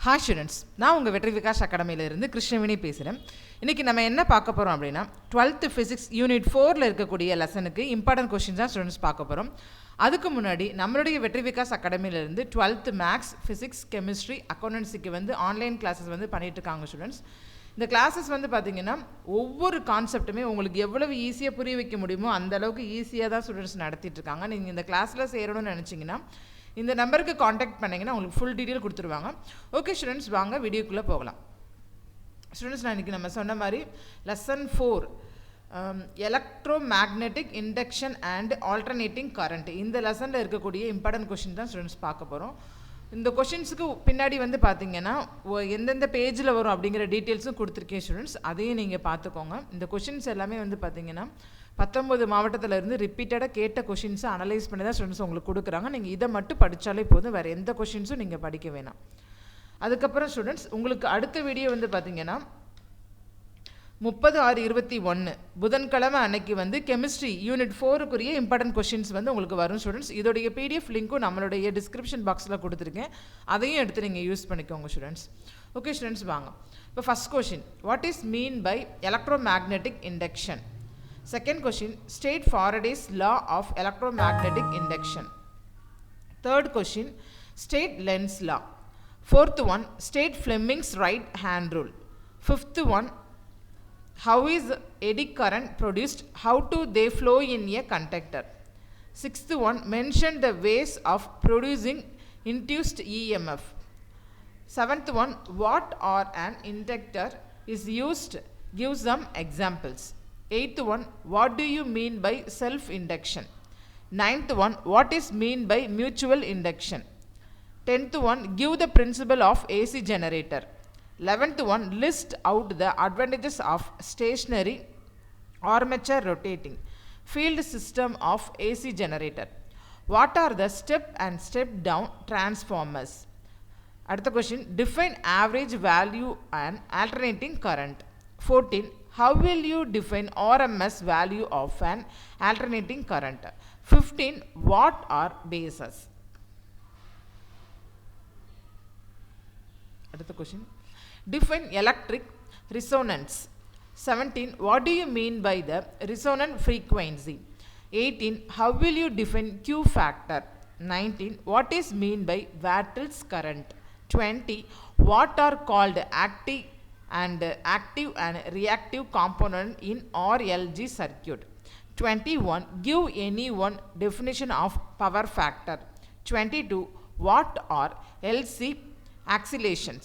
Hi students, நான் உங்கள் வெற்றி விகாஸ் அகாடமியிலிருந்து கிருஷ்ணவேணி பேசுகிறேன். இன்றைக்கி நம்ம என்ன பார்க்க போகிறோம் அப்படின்னா 12th ஃபிசிக்ஸ் யூனிட் 4ல் இருக்கக்கூடிய லெசனுக்கு இம்பார்ட்டன்ட் கொஷின்ஸ் தான் ஸ்டூடெண்ட்ஸ் பார்க்க போகிறோம். அதுக்கு முன்னாடி நம்மளுடைய வெற்றி விகாஸ் அகாடமியிலேருந்து 12th மேக்ஸ், ஃபிசிக்ஸ், கெமிஸ்ட்ரி, அக்கௌண்டன்சிக்கு ஆன்லைன் கிளாஸஸ் பண்ணிகிட்டு இருக்காங்க ஸ்டூடெண்ட்ஸ். இந்த கிளாஸஸ் பார்த்திங்கன்னா ஒவ்வொரு கான்செப்ட்டுமே உங்களுக்கு எவ்வளவு ஈஸியாக புரிய வைக்க முடியுமோ அந்த அளவுக்கு ஈஸியாக தான் ஸ்டூடெண்ட்ஸ் நடத்திட்டு இருக்காங்க. நீங்கள் இந்த கிளாஸில் சேரணும்னு நினச்சிங்கன்னா இந்த நம்பருக்கு காண்டாக்ட் பண்ணிங்கன்னா உங்களுக்கு ஃபுல் டீட்டெயில் கொடுத்துருவாங்க. ஓகே ஸ்டூடெண்ட்ஸ், வாங்க வீடியோக்குள்ளே போகலாம். ஸ்டூடெண்ட்ஸ், நான் இன்றைக்கி நம்ம சொன்ன மாதிரி lesson 4 electro magnetic induction and alternating current, இந்த லெசனில் இருக்கக்கூடிய இம்பார்ட்டன்ட் கொஷின் தான் ஸ்டூடெண்ட்ஸ் பார்க்க போகிறோம். இந்த கொஷின்ஸுக்கு பின்னாடி பார்த்தீங்கன்னா எந்தெந்த பேஜில் வரும் அப்படிங்கிற டீட்டெயில்ஸும் கொடுத்துருக்கேன் ஸ்டூடெண்ட்ஸ், அதையும் நீங்கள் பார்த்துக்கோங்க. இந்த கொஷின்ஸ் எல்லாமே பார்த்தீங்கன்னா 19 மாவட்டத்திலேருந்து ரிப்பீட்டடாக கேட்ட கொஷின்ஸை அனலைஸ் பண்ணி தான் ஸ்டூடெண்ட்ஸ் உங்களுக்கு கொடுக்குறாங்க. நீங்கள் இதை மட்டும் படித்தாலே போதும், வேறு எந்த கொஷின்ஸும் நீங்கள் படிக்க வேணாம். அதுக்கப்புறம் ஸ்டூடெண்ட்ஸ், உங்களுக்கு அடுத்த வீடியோ பார்த்தீங்கன்னா 30/6/21 புதன்கிழமை அன்னைக்கு கெமிஸ்ட்ரி யூனிட் 4க்குரிய இம்பார்ட்டன்ட் கொஷின்ஸ் உங்களுக்கு வரும் ஸ்டூடெண்ட்ஸ். இதோடைய பிடிஎஃப் லிங்க்கும் நம்மளுடைய டிஸ்கிரிப்ஷன் பாக்ஸில் கொடுத்துருக்கேன், அதையும் எடுத்து நீங்கள் யூஸ் பண்ணிக்கோங்க ஸ்டூடெண்ட்ஸ். ஓகே ஸ்டூடெண்ட்ஸ், வாங்க இப்போ first question, what is mean by electromagnetic induction? Second question, state Faraday's law of electromagnetic induction. Third question, state Lenz's law. Fourth one, state Fleming's right hand rule. Fifth one, how is eddy current produced? How do they flow in a conductor? Sixth one, mention the ways of producing induced EMF. Seventh one, what are an inductor is used? Give some examples. Eighth one, what do you mean by self-induction? Ninth one, what is mean by mutual induction? 10th one, give the principle of AC generator. 11th one, list out the advantages of stationary armature rotating field system of AC generator. What are the step and step down transformers? Adutha question, define average value and alternating current. 14, how will you define RMS value of an alternating current? 15, what are bases? Another question, define electric resonance. 17, what do you mean by the resonant frequency? 18, how will you define Q factor? 19, what is mean by Watt's current? 20, what are called active and reactive component in RLC circuit? 21, give any one definition of power factor. 22, what are LC oscillations?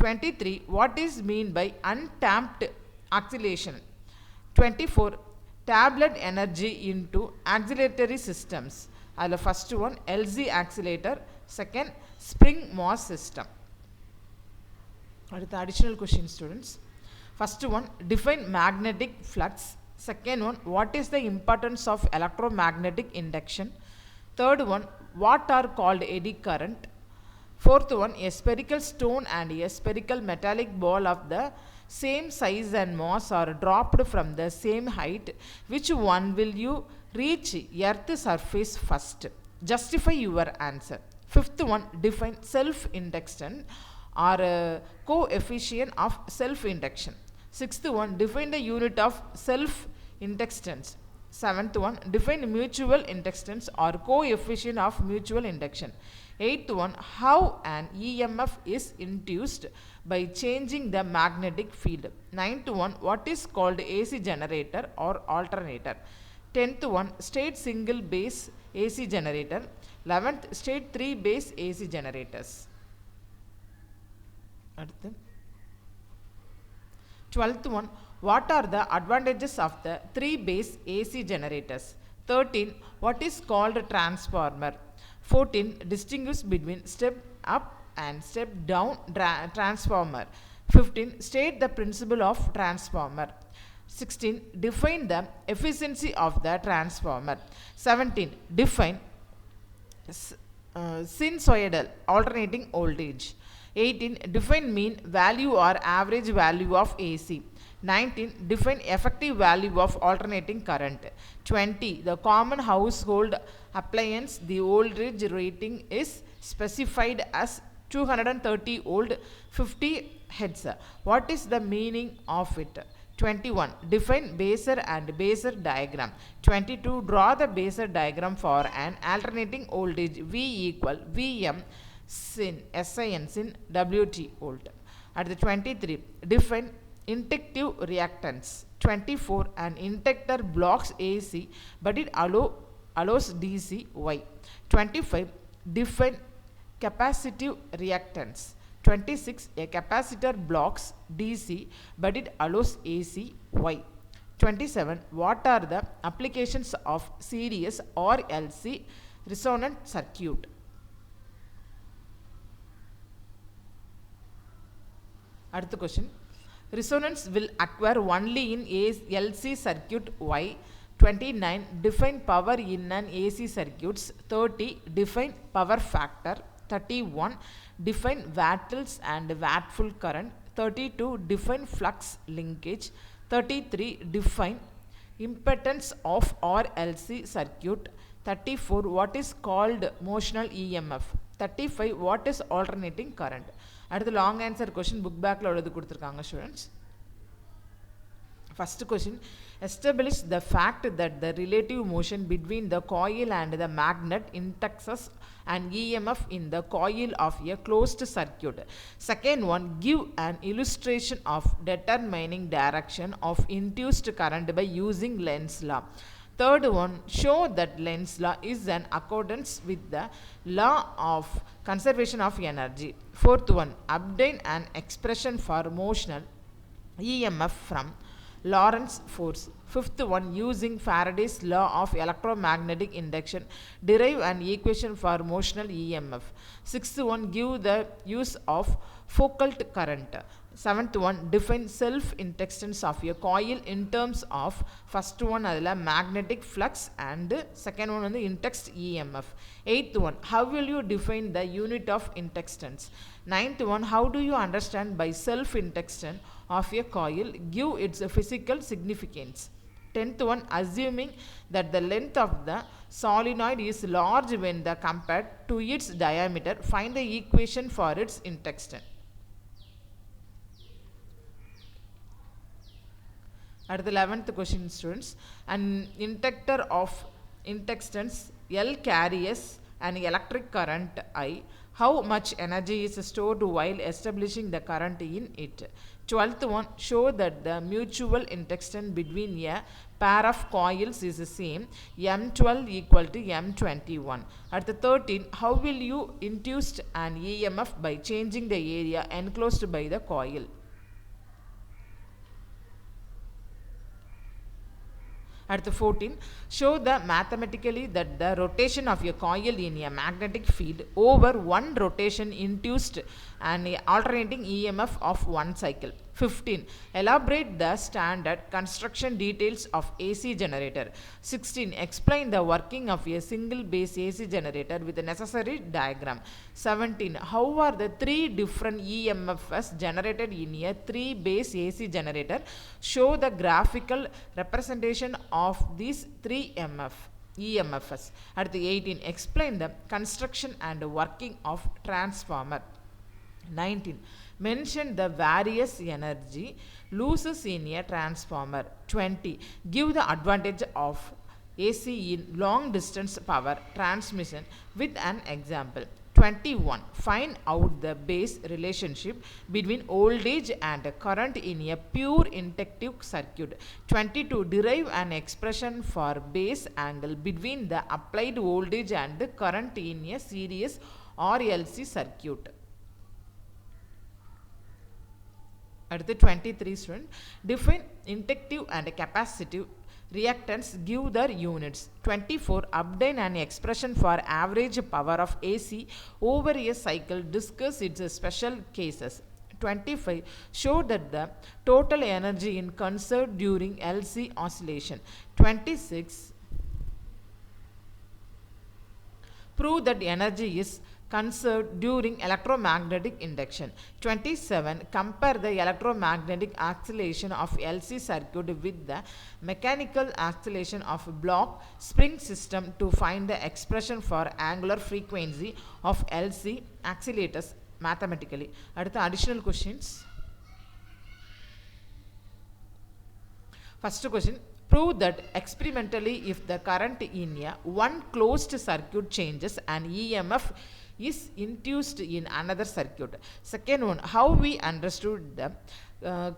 23, what is mean by undamped oscillation? 24, tablet energy into auxiliary systems. The first one LC oscillator, second spring Morse system. The additional question students, first one, define magnetic flux. Second one, what is the importance of electromagnetic induction? Third one, what are called eddy current? Fourth one, a spherical stone and a spherical metallic ball of the same size and mass are dropped from the same height. Which one will you reach earth surface first? Justify your answer. Fifth one, define self-induction or coefficient of self-induction. Sixth one, define the unit of self-inductance. Seventh one, define mutual inductance or coefficient of mutual induction. Eighth one, how an EMF is induced by changing the magnetic field. Ninth one, what is called AC generator or alternator. 10th one, state single base AC generator. 11th, state 3 base AC generators. 12th one, what are the advantages of the 3 base AC generators? 13, what is called a transformer? 14, distinguish between step up and step down transformer. 15, state the principle of transformer. 16, define the efficiency of the transformer. 17, define sinusoidal alternating voltage. 18, define mean value or average value of AC. 19, define effective value of alternating current. 20, the common household appliance, the voltage rating is specified as 230 volt, 50 Hz. What is the meaning of it? 21. Define Basor and Basor diagram. 22. Draw the Basor diagram for an alternating voltage V equal Vm sin SIN sin Wt volt. At the 23. Define inductive reactance. 24. An inductor blocks AC but it allows DC Y. 25. Define capacitive reactance. 26. A capacitor blocks DC but it allows AC Y. 27. What are the applications of series or LC resonant circuit? அடுத்த question. Resonance will occur only in LC circuit Y. 29. Define power in an AC circuits. 30. Define power factor. 31. Define wattles and wattful current. 32. Define flux linkage. 33. Define impedance of RLC circuit. 34. What is called motional EMF. 35. What is alternating current? At the long answer question book back la ulladhu kuduthirukanga students. First question, establish the fact that the relative motion between the coil and the magnet induces an EMF in the coil of a closed circuit. Second one, give an illustration of determining direction of induced current by using Lenz's law. Third one, show that Lenz's law is in accordance with the law of conservation of energy. Fourth one, obtain an expression for motional EMF from Lorentz force. Fifth one, using Faraday's law of electromagnetic induction, derive an equation for motional EMF. Sixth one, give the use of Foucault current. Seventh one, define self-inductance of a coil in terms of first one adala magnetic flux and second one the induced EMF. Eighth one, how will you define the unit of inductance? Ninth one, how do you understand by self-inductance of a coil? Give its physical significance. 10th one, assuming that the length of the solenoid is large when the compared to its diameter, find the equation for its inductance. At the 11th question, students, an inductor of inductance L carries an electric current I. How much energy is stored while establishing the current in it? 12th one, show that the mutual inductance between a pair of coils is the same, M12 equal to M21. At the 13th, how will you induce an EMF by changing the area enclosed by the coil? At the 14th, show the mathematically that the rotation of a coil in a magnetic field over one rotation induced an alternating EMF of one cycle. 15. Elaborate the standard construction details of AC generator. 16. Explain the working of a single base AC generator with the necessary diagram. 17. How are the three different EMFs generated in a three base AC generator? Show the graphical representation of these three EMFs. At the 18. Explain the construction and working of transformer. 19. Mention the various energy losses in a transformer. 20. Give the advantage of AC in long distance power transmission with an example. 21. Find out the base relationship between voltage and current in a pure inductive circuit. 22. Derive an expression for base angle between the applied voltage and current in a series RLC circuit. At the 23 student, define inductive and capacitive reactance, give their units. 24. Obtain an expression for average power of AC over a cycle, discuss its special cases. 25. Show that the total energy in conserved during LC oscillation. 26. Prove that energy is conserved during electromagnetic induction. 27. Compare the electromagnetic acceleration of LC circuit with the mechanical acceleration of block spring system to find the expression for angular frequency of LC accelerators mathematically. அடுத்து additional questions. First question, prove that experimentally if the current in a one closed circuit changes and EMF is induced in another circuit. Second one, how we understood the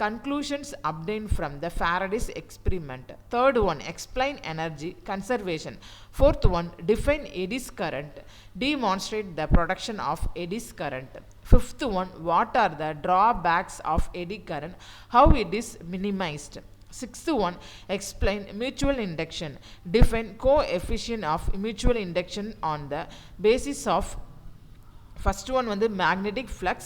conclusions obtained from the Faraday's experiment. Third one, explain energy conservation. Fourth one, define eddy's current, demonstrate the production of eddy's current. Fifth one, what are the drawbacks of eddy current, how it is minimized. Sixth one, explain mutual induction, define coefficient of mutual induction on the basis of first one வந்து magnetic flux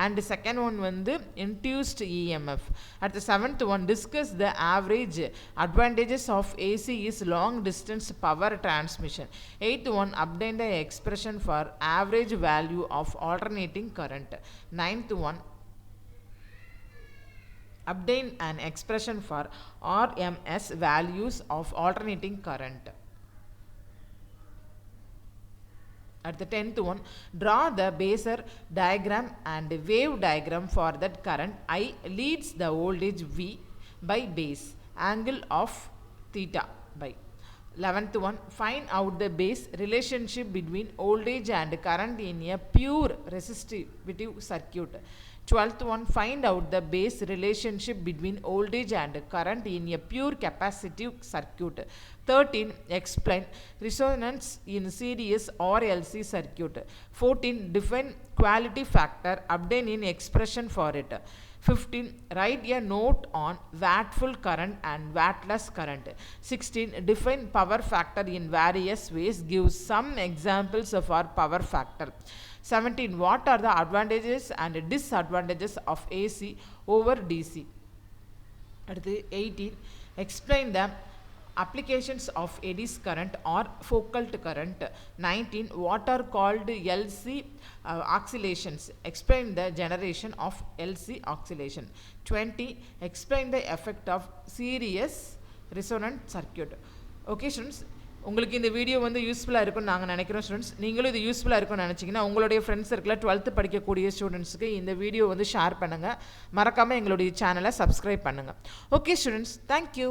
and second one வந்து induced EMF. At the seventh one, discuss the average advantages of AC is long distance power transmission. Eighth one, obtain the expression for average value of alternating current. Ninth one, obtain an expression for RMS values of alternating current. At the 10th one, draw the Basor diagram and wave diagram for that current I leads the voltage V by base angle of theta by. 11th one, find out the base relationship between voltage and current in a pure resistive circuit. 12th one, find out the base relationship between voltage and current in a pure capacitive circuit. 13, explain resonance in series or LC circuit. 14, define quality factor, obtain in expression for it. 15, write a note on wattful current and wattless current. 16, define power factor in various ways, give some examples of our power factor. 17, what are the advantages and disadvantages of AC over DC. அடுத்து 18, explain the applications of eddy's current or Foucault current. 19, what are called LC oscillations, explain the generation of LC oscillation. 20, explain the effect of series resonant circuit. Okay students, உங்களுக்கு இந்த video வந்து யூஸ்ஃபுல்லாக இருக்கும்னு நாங்கள் நினைக்கிறோம் students. நீங்களும் இது யூஸ்ஃபுல்லாக இருக்கும்னு நினச்சிங்கன்னா உங்களுடைய ஃப்ரெண்ட்ஸ் சர்க்கிளில் 12th படிக்கக்கூடிய ஸ்டூடெண்ட்ஸுக்கு இந்த வீடியோ வந்து ஷேர் பண்ணுங்கள். மறக்காமல் எங்களுடைய சேனலை சப்ஸ்கிரைப் பண்ணுங்கள். Okay students, thank you.